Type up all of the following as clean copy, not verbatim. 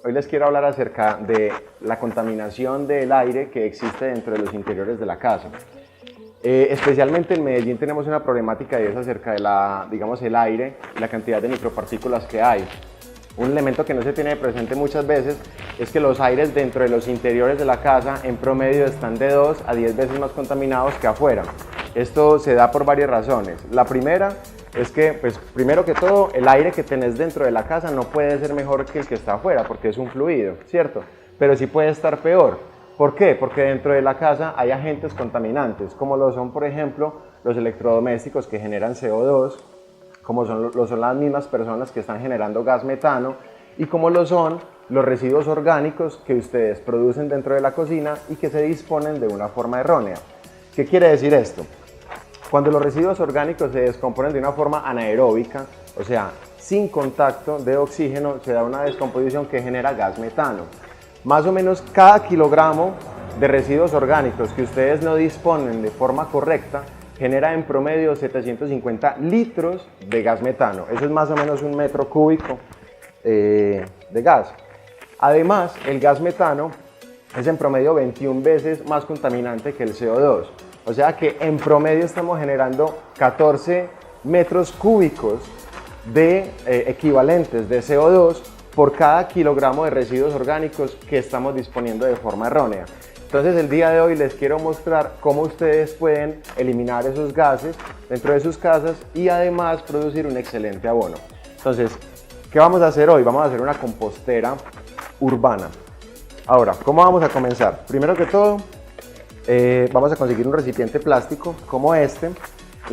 Hoy les quiero hablar acerca de la contaminación del aire que existe dentro de los interiores de la casa. Especialmente en Medellín tenemos una problemática y es acerca de el aire y la cantidad de micropartículas que hay. Un elemento que no se tiene presente muchas veces es que los aires dentro de los interiores de la casa en promedio están de 2 a 10 veces más contaminados que afuera. Esto se da por varias razones. La primera es que, primero que todo, el aire que tenés dentro de la casa no puede ser mejor que el que está afuera porque es un fluido, ¿cierto? Pero sí puede estar peor. ¿Por qué? Porque dentro de la casa hay agentes contaminantes, como lo son, por ejemplo, los electrodomésticos que generan CO2, como son las mismas personas que están generando gas metano y como lo son los residuos orgánicos que ustedes producen dentro de la cocina y que se disponen de una forma errónea. ¿Qué quiere decir esto? Cuando los residuos orgánicos se descomponen de una forma anaeróbica, o sea, sin contacto de oxígeno, se da una descomposición que genera gas metano. Más o menos cada kilogramo de residuos orgánicos que ustedes no disponen de forma correcta genera en promedio 750 litros de gas metano. Eso es más o menos un metro cúbico de gas. Además, el gas metano es en promedio 21 veces más contaminante que el CO2. O sea que en promedio estamos generando 14 metros cúbicos de equivalentes de CO2 por cada kilogramo de residuos orgánicos que estamos disponiendo de forma errónea. Entonces el día de hoy les quiero mostrar cómo ustedes pueden eliminar esos gases dentro de sus casas y además producir un excelente abono. Entonces, ¿qué vamos a hacer hoy? Vamos a hacer una compostera urbana. Ahora, ¿cómo vamos a comenzar? Primero que todo, vamos a conseguir un recipiente plástico como este. En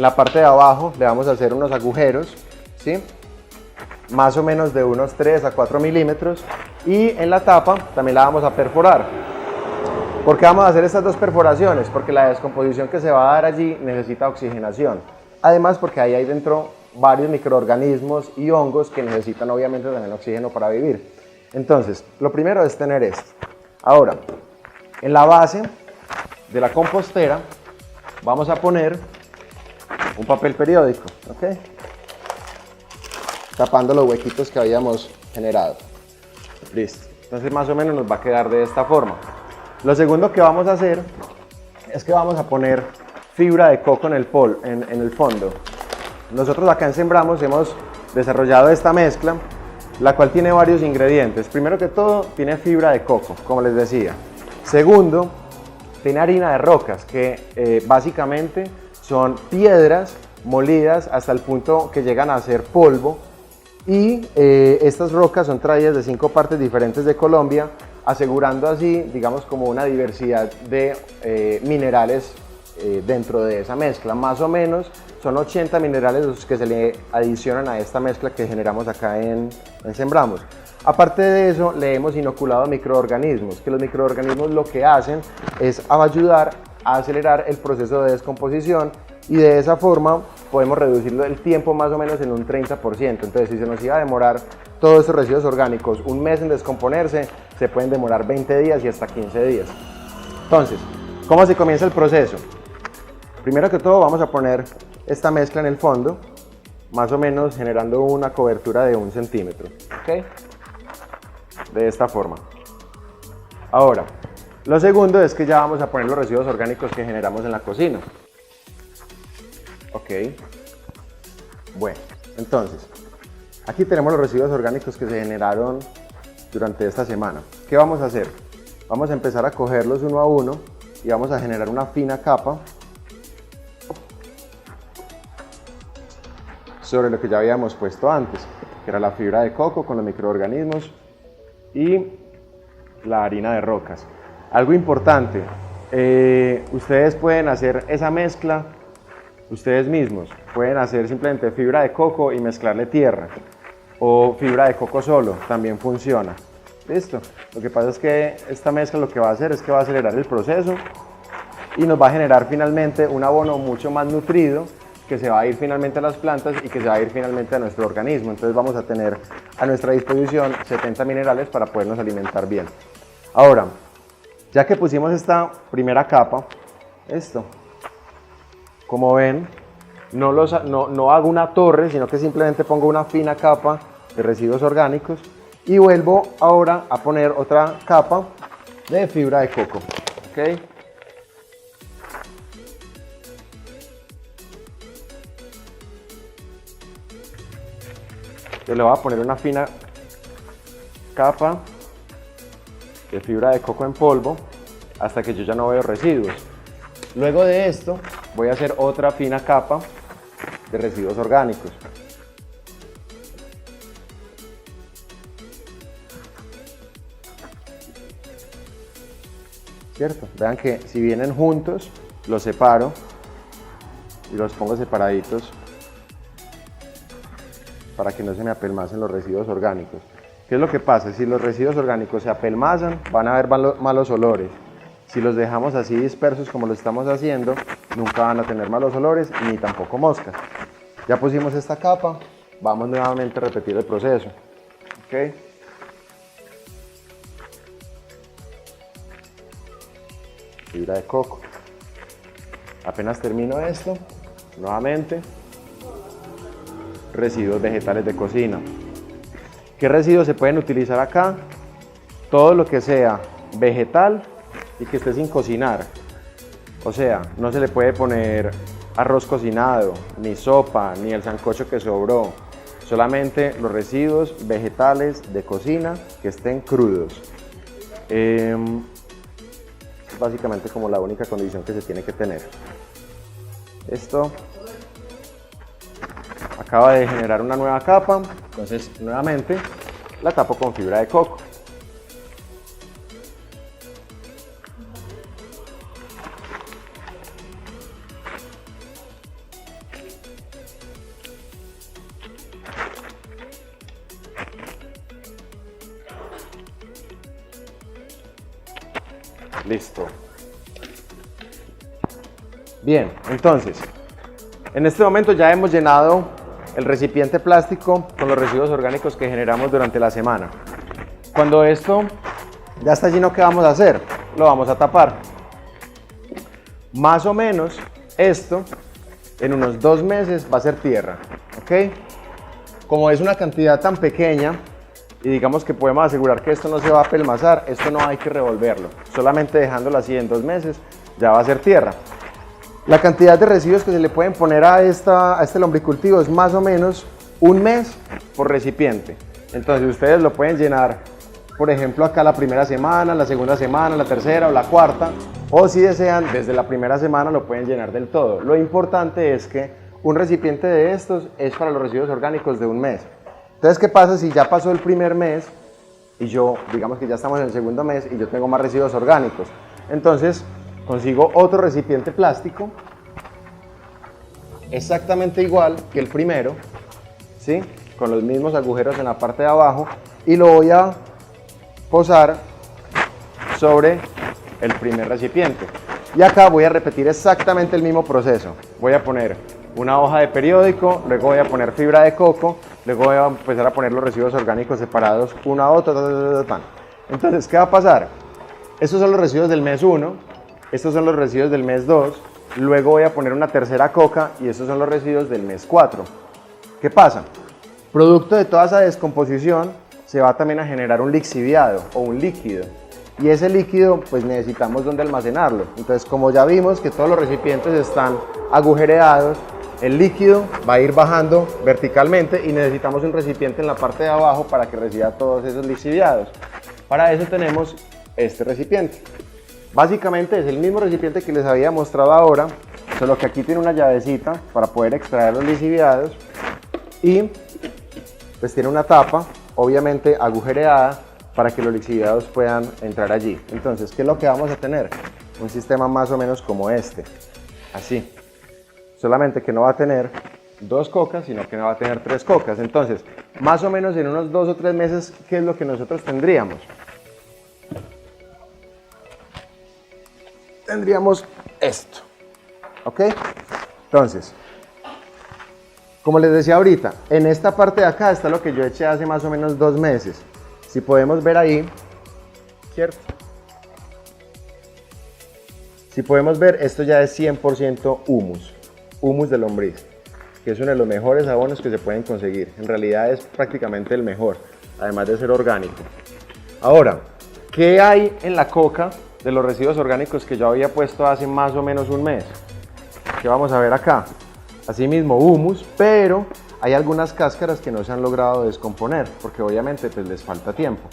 la parte de abajo le vamos a hacer unos agujeros, ¿sí? Más o menos de unos 3 a 4 milímetros, y en la tapa también la vamos a perforar. ¿Por qué vamos a hacer estas dos perforaciones? Porque la descomposición que se va a dar allí necesita oxigenación. Además, porque ahí hay dentro varios microorganismos y hongos que necesitan obviamente también oxígeno para vivir. Entonces, lo primero es tener esto. Ahora, en la base de la compostera vamos a poner un papel periódico, ¿ok? Tapando los huequitos que habíamos generado. Listo. Entonces más o menos nos va a quedar de esta forma. Lo segundo que vamos a hacer es que vamos a poner fibra de coco en el fondo. Nosotros acá en Sembramos hemos desarrollado esta mezcla, la cual tiene varios ingredientes. Primero que todo, tiene fibra de coco, como les decía. Segundo, tiene harina de rocas, que básicamente son piedras molidas hasta el punto que llegan a ser polvo. Y estas rocas son traídas de 5 partes diferentes de Colombia, asegurando así, digamos, como una diversidad de minerales dentro de esa mezcla. Más o menos son 80 minerales los que se le adicionan a esta mezcla que generamos acá en Sembramos. Aparte de eso, le hemos inoculado microorganismos, que los microorganismos lo que hacen es ayudar a acelerar el proceso de descomposición, y de esa forma podemos reducir el tiempo más o menos en un 30%. Entonces, si se nos iba a demorar todos estos residuos orgánicos un mes en descomponerse, se pueden demorar 20 días y hasta 15 días. Entonces, ¿cómo se comienza el proceso? Primero que todo vamos a poner esta mezcla en el fondo, más o menos generando una cobertura de 1 centímetro, ¿ok? De esta forma. Ahora, lo segundo es que ya vamos a poner los residuos orgánicos que generamos en la cocina. Ok, bueno, entonces, aquí tenemos los residuos orgánicos que se generaron durante esta semana. ¿Qué vamos a hacer? Vamos a empezar a cogerlos uno a uno y vamos a generar una fina capa sobre lo que ya habíamos puesto antes, que era la fibra de coco con los microorganismos y la harina de rocas. Algo importante, ustedes pueden hacer esa mezcla ustedes mismos. Pueden hacer simplemente fibra de coco y mezclarle tierra, o fibra de coco solo, también funciona. Listo. Lo que pasa es que esta mezcla lo que va a hacer es que va a acelerar el proceso y nos va a generar finalmente un abono mucho más nutrido, que se va a ir finalmente a las plantas y que se va a ir finalmente a nuestro organismo. Entonces vamos a tener a nuestra disposición 70 minerales para podernos alimentar bien. Ahora, ya que pusimos esta primera capa, como ven, no hago una torre, sino que simplemente pongo una fina capa de residuos orgánicos y vuelvo ahora a poner otra capa de fibra de coco. ¿Okay? Yo le voy a poner una fina capa de fibra de coco en polvo hasta que yo ya no veo residuos. Luego de esto voy a hacer otra fina capa de residuos orgánicos. ¿Cierto? Vean que si vienen juntos, los separo y los pongo separaditos para que no se me apelmacen los residuos orgánicos. ¿Qué es lo que pasa? Si los residuos orgánicos se apelmazan, van a haber malos olores. Si los dejamos así dispersos como lo estamos haciendo, nunca van a tener malos olores ni tampoco moscas. Ya pusimos esta capa, vamos nuevamente a repetir el proceso. ¿Okay? Fibra de coco. Apenas termino esto, nuevamente, residuos vegetales de cocina. ¿Qué residuos se pueden utilizar acá? Todo lo que sea vegetal y que esté sin cocinar. O sea, no se le puede poner arroz cocinado, ni sopa, ni el sancocho que sobró. Solamente los residuos vegetales de cocina que estén crudos. Básicamente como la única condición que se tiene que tener. Esto acaba de generar una nueva capa, entonces nuevamente la tapo con fibra de coco. Listo. Bien, entonces, en este momento ya hemos llenado el recipiente plástico con los residuos orgánicos que generamos durante la semana. Cuando esto ya está lleno, ¿qué vamos a hacer? Lo vamos a tapar. Más o menos esto en unos 2 meses va a ser tierra, ¿ok? Como es una cantidad tan pequeña y digamos que podemos asegurar que esto no se va a apelmazar, esto no hay que revolverlo, solamente dejándolo así en 2 meses ya va a ser tierra. La cantidad de residuos que se le pueden poner a este lombricultivo es más o menos 1 mes por recipiente. Entonces ustedes lo pueden llenar, por ejemplo, acá la primera semana, la segunda semana, la tercera o la cuarta, o si desean, desde la primera semana lo pueden llenar del todo. Lo importante es que un recipiente de estos es para los residuos orgánicos de 1 mes. Entonces, ¿qué pasa si ya pasó el primer mes y yo, digamos que ya estamos en el segundo mes y yo tengo más residuos orgánicos? Entonces, consigo otro recipiente plástico exactamente igual que el primero, ¿sí? Con los mismos agujeros en la parte de abajo, y lo voy a posar sobre el primer recipiente. Y acá voy a repetir exactamente el mismo proceso. Voy a poner una hoja de periódico, luego voy a poner fibra de coco, luego voy a empezar a poner los residuos orgánicos separados uno a otro. Entonces, ¿qué va a pasar? Estos son los residuos del mes 1, estos son los residuos del mes 2, luego voy a poner una tercera coca y estos son los residuos del mes 4. ¿Qué pasa? Producto de toda esa descomposición se va también a generar un lixiviado o un líquido, y ese líquido pues necesitamos donde almacenarlo. Entonces, como ya vimos que todos los recipientes están agujereados, el líquido va a ir bajando verticalmente y necesitamos un recipiente en la parte de abajo para que reciba todos esos lixiviados. Para eso tenemos este recipiente. Básicamente es el mismo recipiente que les había mostrado ahora, solo que aquí tiene una llavecita para poder extraer los lixiviados y pues tiene una tapa, obviamente agujereada, para que los lixiviados puedan entrar allí. Entonces, ¿qué es lo que vamos a tener? Un sistema más o menos como este, así. Solamente que no va a tener 2 cocas, sino que no va a tener 3 cocas. Entonces, más o menos en unos 2 o 3 meses, ¿qué es lo que nosotros tendríamos? Tendríamos esto, ¿ok? Entonces, como les decía ahorita, en esta parte de acá está lo que yo eché hace más o menos 2 meses. Si podemos ver ahí, ¿cierto? Si podemos ver, esto ya es 100% humus de lombriz, que es uno de los mejores abonos que se pueden conseguir. En realidad es prácticamente el mejor. además de ser orgánico. Ahora, ¿qué hay en la coca de los residuos orgánicos que yo había puesto hace más o menos un mes? ¿Qué vamos a ver acá? Asimismo humus, pero hay algunas cáscaras que no se han logrado descomponer, porque obviamente pues les falta tiempo.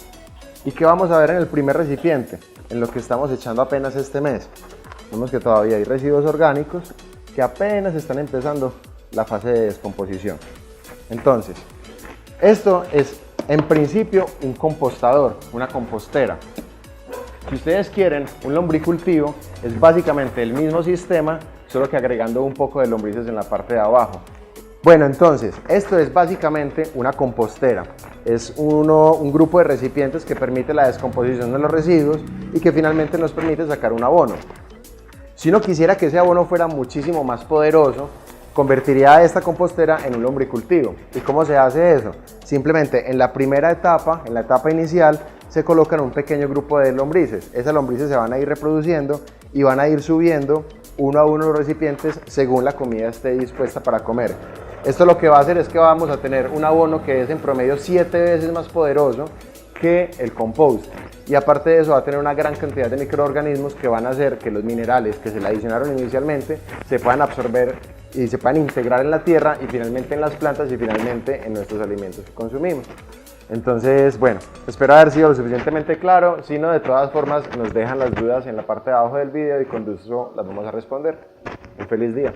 ¿Y qué vamos a ver en el primer recipiente? En lo que estamos echando apenas este mes. Vemos que todavía hay residuos orgánicos que apenas están empezando la fase de descomposición. Entonces, esto es en principio un compostador, una compostera. Si ustedes quieren, un lombricultivo es básicamente el mismo sistema, solo que agregando un poco de lombrices en la parte de abajo. Bueno, entonces, esto es básicamente una compostera. Es un grupo de recipientes que permite la descomposición de los residuos y que finalmente nos permite sacar un abono. Si uno quisiera que ese abono fuera muchísimo más poderoso, convertiría esta compostera en un lombricultivo. ¿Y cómo se hace eso? Simplemente en la primera etapa, en la etapa inicial, se colocan un pequeño grupo de lombrices. Esas lombrices se van a ir reproduciendo y van a ir subiendo uno a uno los recipientes según la comida esté dispuesta para comer. Esto lo que va a hacer es que vamos a tener un abono que es en promedio 7 veces más poderoso que el compost. Y aparte de eso va a tener una gran cantidad de microorganismos que van a hacer que los minerales que se le adicionaron inicialmente se puedan absorber y se puedan integrar en la tierra y finalmente en las plantas y finalmente en nuestros alimentos que consumimos. Entonces, bueno, espero haber sido lo suficientemente claro. Si no, de todas formas, nos dejan las dudas en la parte de abajo del video y con gusto las vamos a responder. Un feliz día.